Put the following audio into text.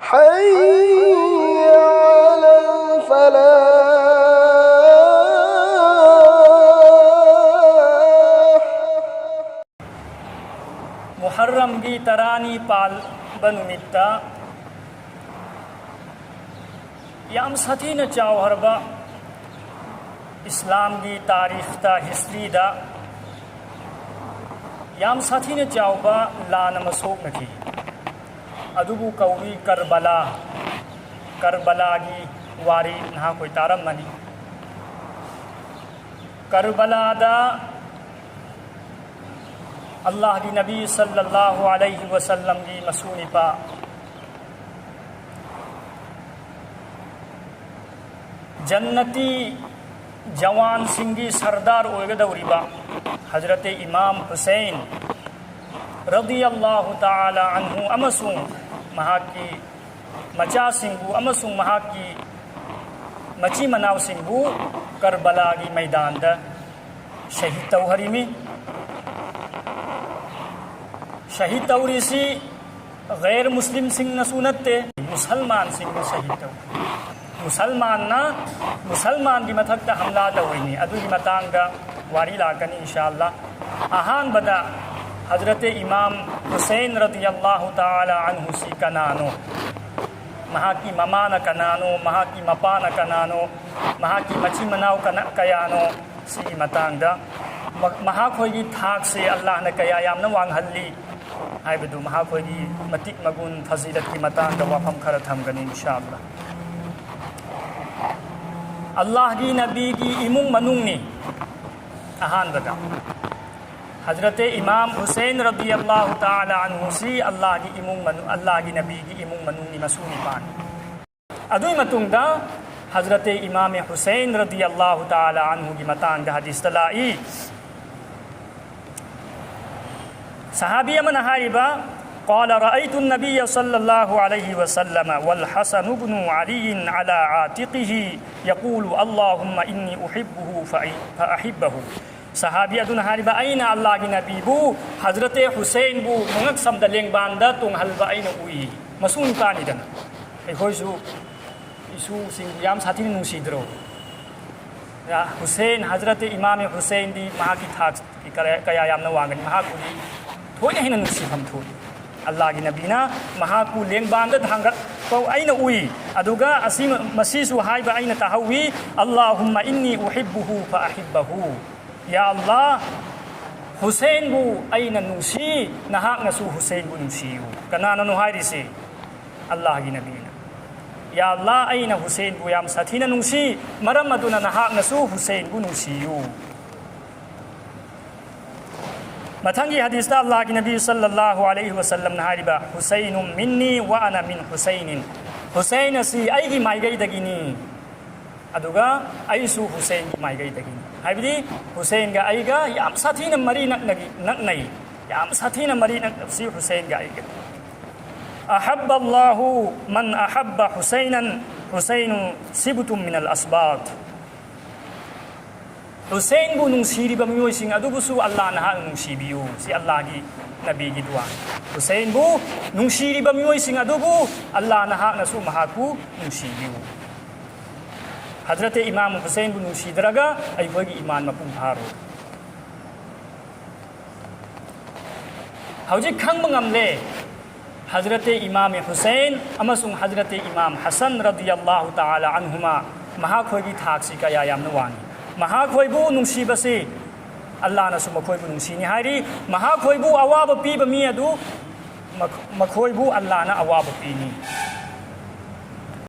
حي على الفلاح मुहर्रम की तरानी पाल बनुमित्ता याम सथी न चावहरबा इस्लाम की तारीख ता हिस्ट्री दा याम सथी न चावबा लान मसोक नखी अदुबु कौवी करबला की वारी नहा कोई तारम मनी करबला दा अल्लाह की नबी सल्लल्लाहु अलैहि वसल्लम की मसूनिपा जन्नती जवान सिंगी सरदार ओगदौरिबा हजरत इमाम हुसैन रदियल्लाहु ताला अन्हु अमसुंग महाकी मचा सिंगु अमसुंग महाकी मची मनाव सिंगु करबला की मैदान दा शहीद तौहरिमी शहीद तौरीसी गैर मुस्लिम सिंह नसूनते मुसलमान सिंह शहीद तौ मुसलमान की मथक हमला तौनी अदुगी मतांगा वारी लाकनी इंशाअल्लाह अहान बदा हजरत इमाम हुसैन रदियल्लाहु ताला अन्हु सी कनानो महाकी ममान कनानो महाकी मपान कनानो महाकी मची मनाव कयानो सी मतांगा महाखोगी थाक से अल्लाह ने कया यामना वांगहल्ली हाइबदु महाखोगी मतिक मगुन फजीलत की मतांगा वाफम खर थमगनी इंशाअल्लाह अल्लाह की नबी की इमुंग मनुंगनी अहान बदा हजरत इमाम हुसैन रदियल्लाहु ताला अन्हु सी अल्लाह की इमुंग मनु अल्लाह की नबी की इमुंग मनुंगनी मसूनी पान अदुई मतुंगदा हजरत इमाम हुसैन रदियल्लाहु ताला अन्हु की मतांगा हदीस तलाई सहाबी अमन हारिबा قال رأيت النبي صلى الله عليه وسلم والحسن بن علي على عاتقه يقول اللهم إني أحبه فأحبه صحابي أدون هاربا أين الله نبي بو حضرت حسين بو منك سمد لين باندا تون هلبا أين أوي مسؤول كاني دنا هويسو يسوع سينجام ساتين نوسيدرو يا حسين حضرت إمام حسين دي महाकी थाक कया यामना वांगनी महाकुली थोड़ी है नुसी हम थोड़ी अल्लाह की नबीना महाकु लेंबांद धांगत को अइना उई अदुगा असि मसीसु हाइबा अइना ताहवी अल्लाहुम्मा इन्नी उहिब्बुहु फअहिब्बहु या अल्लाह हुसैन बु अइना नुसी नहाक नसु हुसैन बु नुसियु कनाना नु हाइरिसे अल्लाह की नबीना या अल्लाह अइना हुसैन बु याम साथीना नुसी मरम अदुना नहाक नसु हुसैन बु नुसियु मथंगी हदीस अल्लाह की नबी सल्लल्लाहु अलैहि वसल्लम हारिबा हुसैन मिन्नी व अना मिन हुसैन हुसैन असि आइगी माइगई दगिनी अदुगा आइसु हुसैन की माइगई दगिनी हाइबदी हुसैन गा आइगा याम साथीना मरी नकनई याम साथीना मरी नकसी हुसैन गा आइगा अहब्ब अल्लाहु मन अहब्ब हुसैनन हुसैन सिबतुम मिनल अस्बात हुसैन बु नुसीरिबा मियोइसिंग अदुबुसु अल्लाह नहा नुसीबियु सि अल्लाह की नबी की दुआ हुसैन बु नुसीरिबा मियोइसिंग अदुबु अल्लाह नहा नसु महाकु नुसीबियु हजरत इमाम हुसैन बु नुसीदरगा अइबोगी ईमान मपुंग फारो हौजिक खंग ngamle हजरत इमाम हुसैन अमसुंग हजरत इमाम हसन रदियल्लाहु ताला अन्हुमा महाखोगी थाकसी कया यामना वांगी महाखोइबु नुसीबसे अल्लाह नसु मखोइबु नुसीनी हारी महाखोइबु अवाब पीब मी अदु मखोइबु अल्लाह ना अवाब पीनी